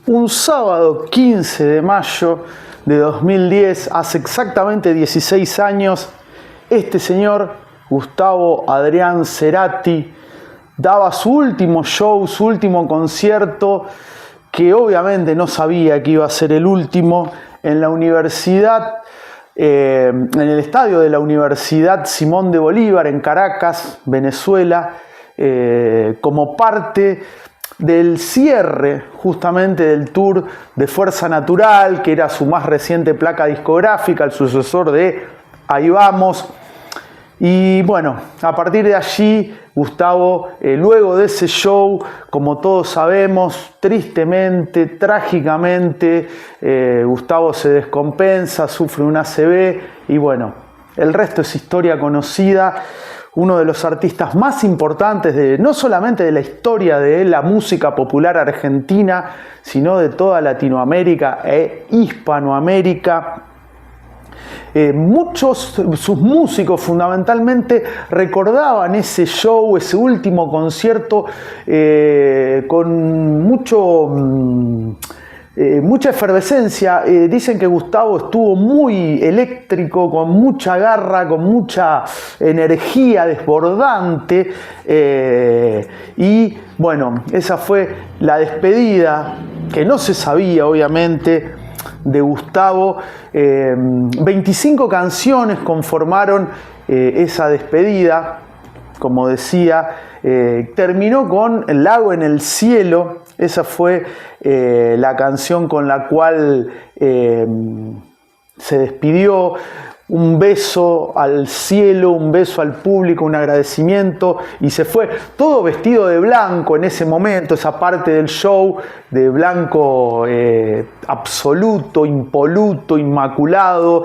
Un sábado 15 de mayo de 2010, hace exactamente 16 años, este señor, Gustavo Adrián Cerati, daba su último show, su último concierto, que obviamente no sabía que iba a ser el último, en la universidad, en el estadio de la Universidad Simón de Bolívar, en Caracas, Venezuela, como parte del cierre justamente del tour de Fuerza Natural, que era su más reciente placa discográfica, el sucesor de Ahí Vamos. Y bueno, a partir de allí, Gustavo, luego de ese show, como todos sabemos, tristemente, trágicamente, Gustavo se descompensa, sufre un ACV y bueno, el resto es historia conocida. Uno de los artistas más importantes no solamente de la historia de la música popular argentina, sino de toda Latinoamérica e Hispanoamérica. Muchos sus músicos fundamentalmente recordaban ese show, ese último concierto con mucha efervescencia. Dicen que Gustavo estuvo muy eléctrico, con mucha garra, con mucha energía desbordante, y bueno, esa fue la despedida, que no se sabía obviamente, de Gustavo. 25 canciones conformaron esa despedida, como decía. Terminó con El lago en el cielo. Esa fue la canción con la cual se despidió. Un beso al cielo, un beso al público, un agradecimiento, y se fue todo vestido de blanco en ese momento, esa parte del show de blanco absoluto, impoluto, inmaculado.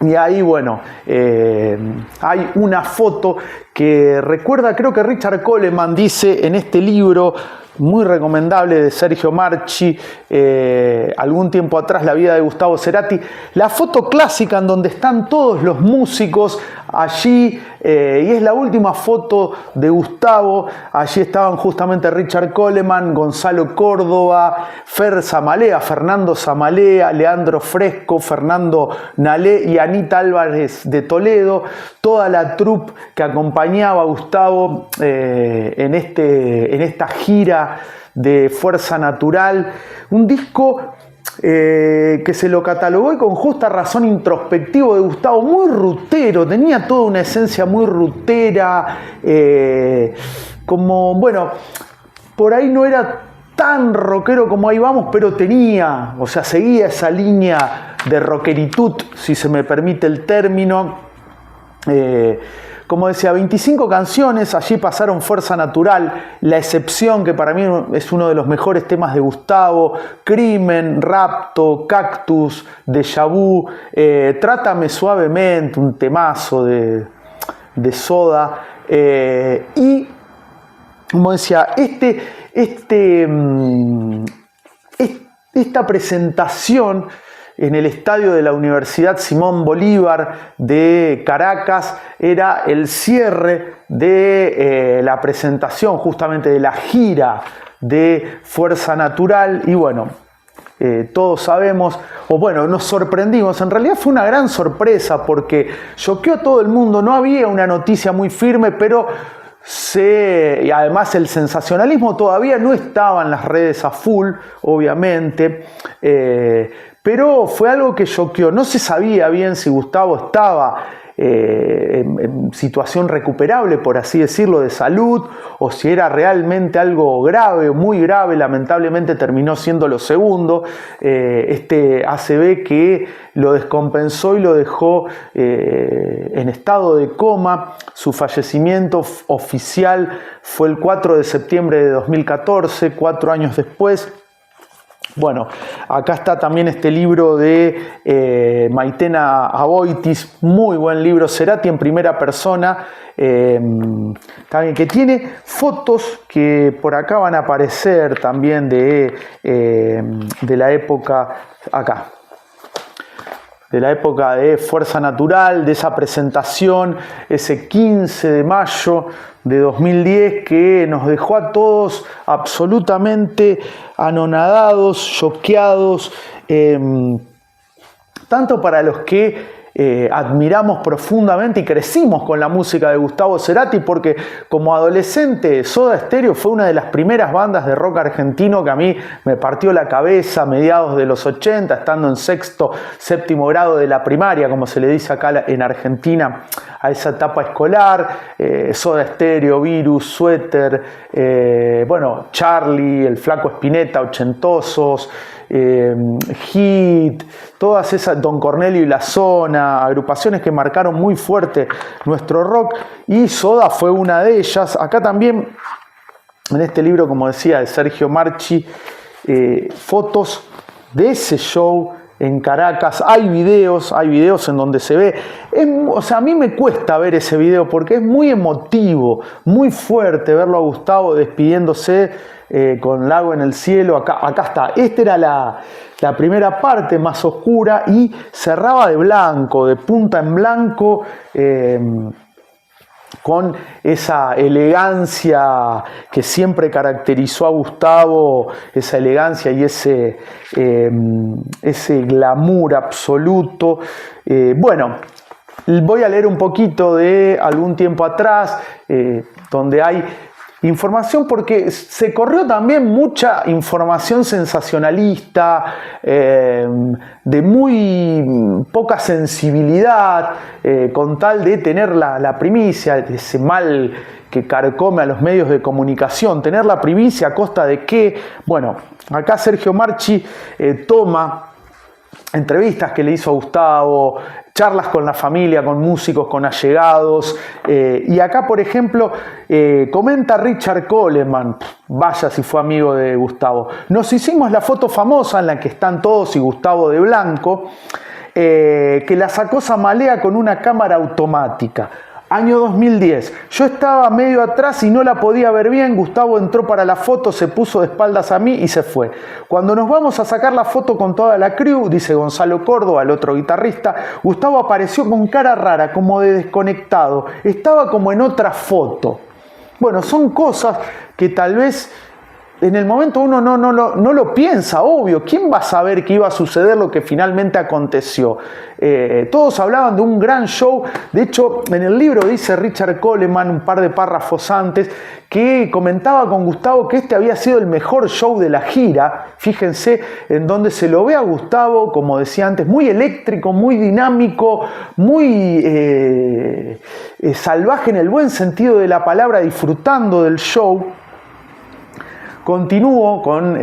Y ahí, bueno, hay una foto que recuerda, creo que Richard Coleman dice en este libro muy recomendable de Sergio Marchi, algún tiempo atrás, La vida de Gustavo Cerati, la foto clásica en donde están todos los músicos allí, y es la última foto de Gustavo. Allí estaban justamente Richard Coleman, Gonzalo Córdoba, Fernando Zamalea, Leandro Fresco, Fernando Nalé y Anita Álvarez de Toledo, toda la troupe que acompañaba a Gustavo en esta gira de Fuerza Natural. Un disco que se lo catalogó, y con justa razón, introspectivo de Gustavo, muy rutero, tenía toda una esencia muy rutera, como, bueno, por ahí no era tan rockero como Ahí Vamos, pero tenía, o sea, seguía esa línea de rockeritud, si se me permite el término. Como decía, 25 canciones, allí pasaron Fuerza Natural, La Excepción, que para mí es uno de los mejores temas de Gustavo, Crimen, Rapto, Cactus, Déjà Vu, Trátame Suavemente, un temazo de Soda, y como decía, esta presentación en el estadio de la Universidad Simón Bolívar de Caracas era el cierre de la presentación justamente de la gira de Fuerza Natural. Y bueno, todos sabemos, o bueno, nos sorprendimos. En realidad fue una gran sorpresa porque choqueó a todo el mundo. No había una noticia muy firme, pero y además el sensacionalismo todavía no estaba en las redes a full, obviamente, pero fue algo que choqueó. No se sabía bien si Gustavo estaba en situación recuperable, por así decirlo, de salud, o si era realmente algo grave, muy grave. Lamentablemente terminó siendo lo segundo, este ACV que lo descompensó y lo dejó en estado de coma. Su fallecimiento oficial fue el 4 de septiembre de 2014, 4 años después. Bueno, acá está también este libro de Maitena Aboitis, muy buen libro, Cerati en primera persona, también, que tiene fotos que por acá van a aparecer también de la época acá. de la época de Fuerza Natural, de esa presentación, ese 15 de mayo de 2010 que nos dejó a todos absolutamente anonadados, choqueados, tanto para los que admiramos profundamente y crecimos con la música de Gustavo Cerati, porque como adolescente Soda Stereo fue una de las primeras bandas de rock argentino que a mí me partió la cabeza a mediados de los 80, estando en sexto, séptimo grado de la primaria, como se le dice acá en Argentina, a esa etapa escolar. Soda Stereo, Virus, Suéter, bueno, Charlie, el Flaco Spinetta, ochentosos, Hit, todas esas, Don Cornelio y la Zona, agrupaciones que marcaron muy fuerte nuestro rock, y Soda fue una de ellas. Acá también, en este libro, como decía, de Sergio Marchi, fotos de ese show en Caracas. Hay videos en donde se ve. O sea, a mí me cuesta ver ese video porque es muy emotivo, muy fuerte verlo a Gustavo despidiéndose con Lago en el cielo. Acá está. Esta era la primera parte más oscura y cerraba de blanco, de punta en blanco, con esa elegancia que siempre caracterizó a Gustavo, esa elegancia y ese glamour absoluto. Bueno, voy a leer un poquito de algún tiempo atrás, donde hay información, porque se corrió también mucha información sensacionalista, de muy poca sensibilidad, con tal de tener la primicia, ese mal que carcome a los medios de comunicación, tener la primicia a costa de qué. Bueno, acá Sergio Marchi toma entrevistas que le hizo a Gustavo, charlas con la familia, con músicos, con allegados, y acá, por ejemplo, comenta Richard Coleman, vaya si fue amigo de Gustavo: nos hicimos la foto famosa en la que están todos y Gustavo de blanco, que la sacó Zamalea con una cámara automática. Año 2010, yo estaba medio atrás y no la podía ver bien. Gustavo entró para la foto, se puso de espaldas a mí y se fue. Cuando nos vamos a sacar la foto con toda la crew, dice Gonzalo Córdoba, el otro guitarrista, Gustavo apareció con cara rara, como de desconectado. Estaba como en otra foto. Bueno, son cosas que tal vez en el momento uno no lo piensa, obvio. ¿Quién va a saber que iba a suceder lo que finalmente aconteció? Todos hablaban de un gran show. De hecho, en el libro dice Richard Coleman, un par de párrafos antes, que comentaba con Gustavo que este había sido el mejor show de la gira. Fíjense, en donde se lo ve a Gustavo, como decía antes, muy eléctrico, muy dinámico, muy salvaje en el buen sentido de la palabra, disfrutando del show. Continúo con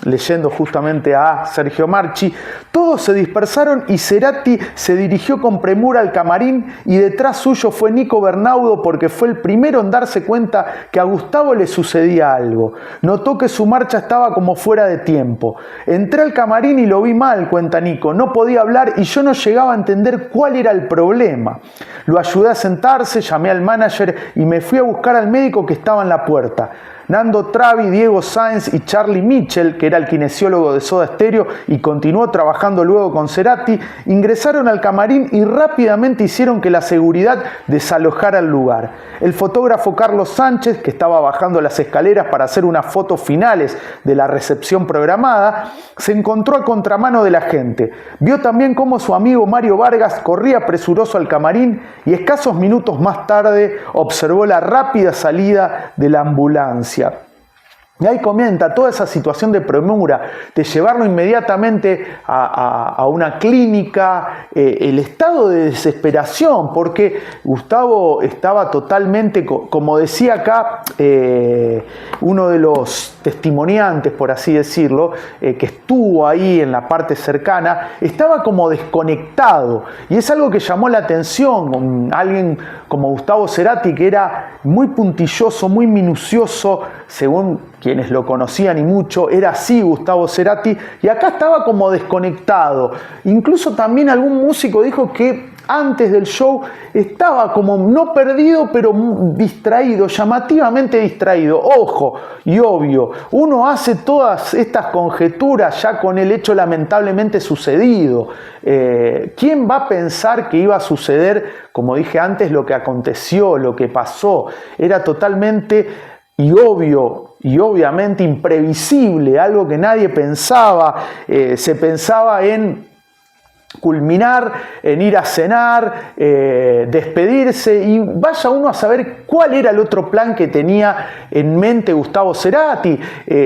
leyendo justamente a Sergio Marchi. Todos se dispersaron y Cerati se dirigió con premura al camarín, y detrás suyo fue Nico Bernaudo, porque fue el primero en darse cuenta que a Gustavo le sucedía algo. Notó que su marcha estaba como fuera de tiempo. Entré al camarín y lo vi mal, cuenta Nico. No podía hablar y yo no llegaba a entender cuál era el problema. Lo ayudé a sentarse, llamé al manager y me fui a buscar al médico que estaba en la puerta. Nando Travi, Diego Sáenz y Charlie Mitchell, que era el kinesiólogo de Soda Stereo y continuó trabajando luego con Cerati, ingresaron al camarín y rápidamente hicieron que la seguridad desalojara el lugar. El fotógrafo Carlos Sánchez, que estaba bajando las escaleras para hacer unas fotos finales de la recepción programada, se encontró a contramano de la gente. Vio también cómo su amigo Mario Vargas corría presuroso al camarín y escasos minutos más tarde observó la rápida salida de la ambulancia. Y ahí comenta toda esa situación de premura, de llevarlo inmediatamente a una clínica, el estado de desesperación, porque Gustavo estaba totalmente, como decía acá uno de los testimoniantes, por así decirlo, que estuvo ahí en la parte cercana, estaba como desconectado. Y es algo que llamó la atención con alguien como Gustavo Cerati, que era muy puntilloso, muy minucioso, según quienes lo conocían y mucho, era así Gustavo Cerati, y acá estaba como desconectado. Incluso también algún músico dijo que antes del show estaba como no perdido, pero distraído, llamativamente distraído. Ojo, y obvio, uno hace todas estas conjeturas ya con el hecho lamentablemente sucedido. ¿Quién va a pensar que iba a suceder, como dije antes, lo que aconteció, lo que pasó? Era totalmente y obvio y obviamente imprevisible, algo que nadie pensaba. Se pensaba en culminar, en ir a cenar, despedirse, y vaya uno a saber cuál era el otro plan que tenía en mente Gustavo Cerati.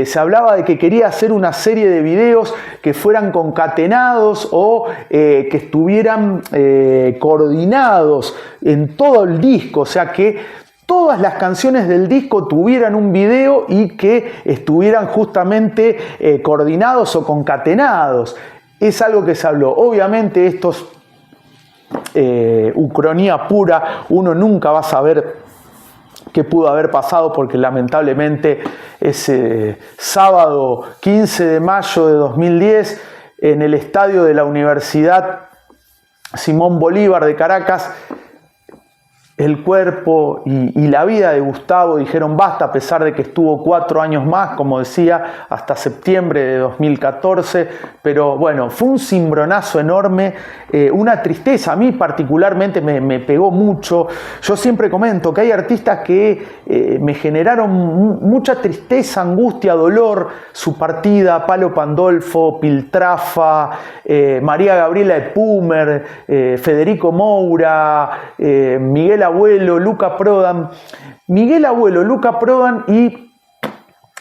Se hablaba de que quería hacer una serie de videos que fueran concatenados o que estuvieran coordinados en todo el disco, o sea que todas las canciones del disco tuvieran un video y que estuvieran justamente coordinados o concatenados. Es algo que se habló. Obviamente esto es ucronía pura, uno nunca va a saber qué pudo haber pasado porque lamentablemente ese sábado 15 de mayo de 2010 en el estadio de la Universidad Simón Bolívar de Caracas, el cuerpo y la vida de Gustavo dijeron basta, a pesar de que estuvo 4 años más, como decía, hasta septiembre de 2014, pero bueno, fue un cimbronazo enorme, una tristeza, a mí particularmente me pegó mucho. Yo siempre comento que hay artistas que me generaron mucha tristeza, angustia, dolor, su partida, Palo Pandolfo, Piltrafa, María Gabriela Epumer, Federico Moura, Miguel Abuelo, Luca Prodan. Miguel Abuelo, Luca Prodan y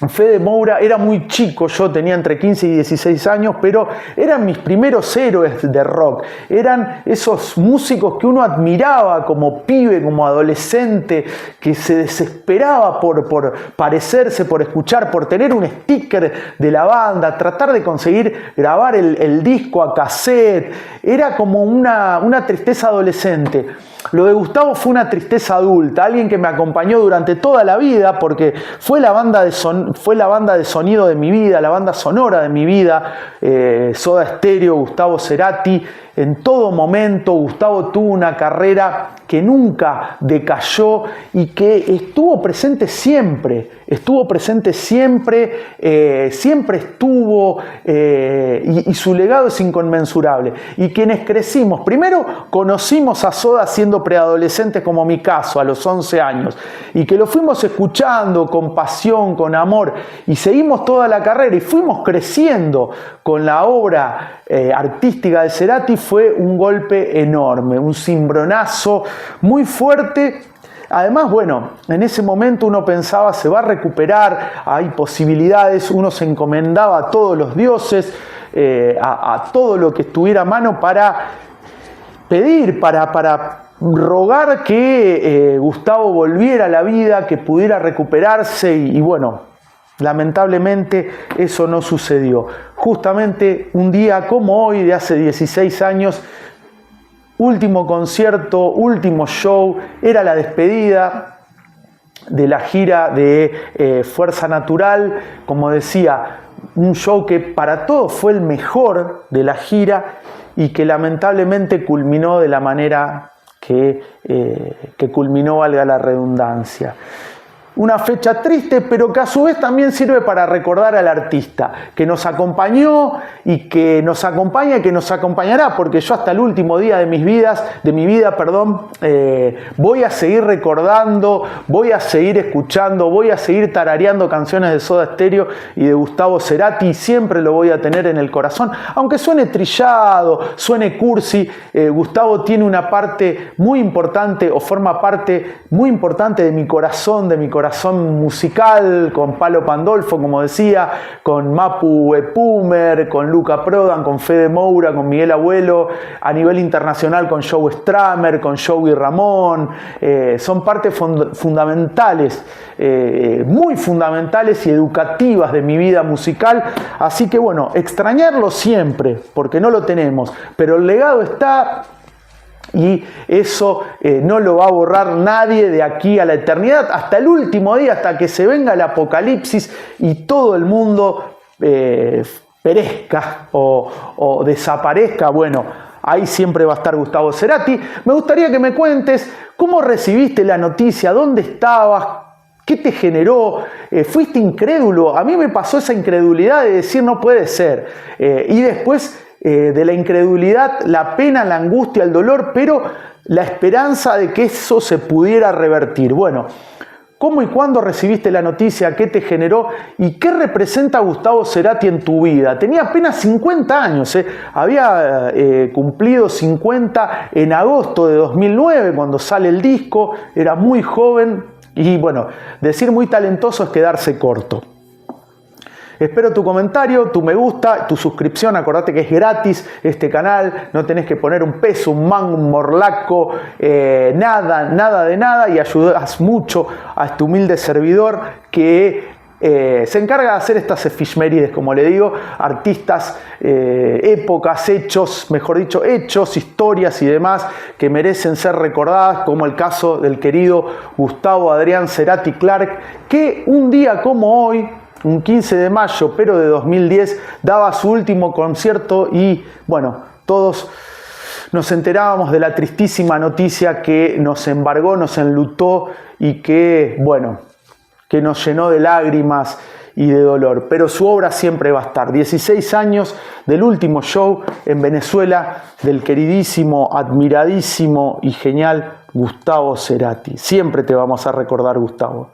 Fede Moura, era muy chico, yo tenía entre 15 y 16 años, pero eran mis primeros héroes de rock. Eran esos músicos que uno admiraba como pibe, como adolescente, que se desesperaba por parecerse, por escuchar, por tener un sticker de la banda, tratar de conseguir grabar el disco a cassette. Era como una tristeza adolescente. Lo de Gustavo fue una tristeza adulta, alguien que me acompañó durante toda la vida porque fue la banda de sonido de mi vida, la banda sonora de mi vida, Soda Stereo, Gustavo Cerati. En todo momento Gustavo tuvo una carrera que nunca decayó y que estuvo presente siempre, siempre estuvo, y su legado es inconmensurable. Y quienes crecimos, primero conocimos a Soda siendo preadolescentes, como mi caso, a los 11 años, y que lo fuimos escuchando con pasión, con amor, y seguimos toda la carrera y fuimos creciendo con la obra artística de Cerati, fue un golpe enorme, un cimbronazo muy fuerte. Además, bueno, en ese momento uno pensaba se va a recuperar, hay posibilidades, uno se encomendaba a todos los dioses, a todo lo que estuviera a mano para pedir, para rogar que Gustavo volviera a la vida, que pudiera recuperarse y bueno, lamentablemente eso no sucedió. Justamente un día como hoy, de hace 16 años, último concierto, último show, era la despedida de la gira de Fuerza Natural. Como decía, un show que para todos fue el mejor de la gira y que lamentablemente culminó de la manera que culminó, valga la redundancia. Una fecha triste, pero que a su vez también sirve para recordar al artista que nos acompañó y que nos acompaña y que nos acompañará, porque yo hasta el último día de mi vida, voy a seguir recordando, voy a seguir escuchando, voy a seguir tarareando canciones de Soda Stereo y de Gustavo Cerati, y siempre lo voy a tener en el corazón, aunque suene trillado, suene cursi. Gustavo tiene una parte muy importante, o forma parte muy importante de mi corazón musical, con Palo Pandolfo, como decía, con Mapu Epumer, con Luca Prodan, con Fede Moura, con Miguel Abuelo, a nivel internacional con Joe Stramer, con Joey Ramón. Son partes fundamentales, muy fundamentales y educativas de mi vida musical, así que bueno, extrañarlo siempre, porque no lo tenemos, pero el legado está. Y eso no lo va a borrar nadie de aquí a la eternidad, hasta el último día, hasta que se venga el apocalipsis y todo el mundo perezca o desaparezca. Bueno, ahí siempre va a estar Gustavo Cerati. Me gustaría que me cuentes cómo recibiste la noticia, dónde estabas, qué te generó, fuiste incrédulo. A mí me pasó esa incredulidad de decir no puede ser. Y después de la incredulidad, la pena, la angustia, el dolor, pero la esperanza de que eso se pudiera revertir. Bueno, ¿cómo y cuándo recibiste la noticia? ¿Qué te generó? ¿Y qué representa Gustavo Cerati en tu vida? Tenía apenas 50 años, había cumplido 50 en agosto de 2009, cuando sale el disco, era muy joven y bueno, decir muy talentoso es quedarse corto. Espero tu comentario, tu me gusta, tu suscripción. Acordate que es gratis este canal, no tenés que poner un peso, un mango, un morlaco, nada de nada, y ayudas mucho a este humilde servidor que se encarga de hacer estas efimérides, como le digo, artistas, épocas, hechos, mejor dicho, hechos, historias y demás que merecen ser recordadas, como el caso del querido Gustavo Adrián Cerati Clark, que un día como hoy, un 15 de mayo, pero de 2010, daba su último concierto y, bueno, todos nos enterábamos de la tristísima noticia que nos embargó, nos enlutó y que, bueno, que nos llenó de lágrimas y de dolor. Pero su obra siempre va a estar. 16 años del último show en Venezuela del queridísimo, admiradísimo y genial Gustavo Cerati. Siempre te vamos a recordar, Gustavo.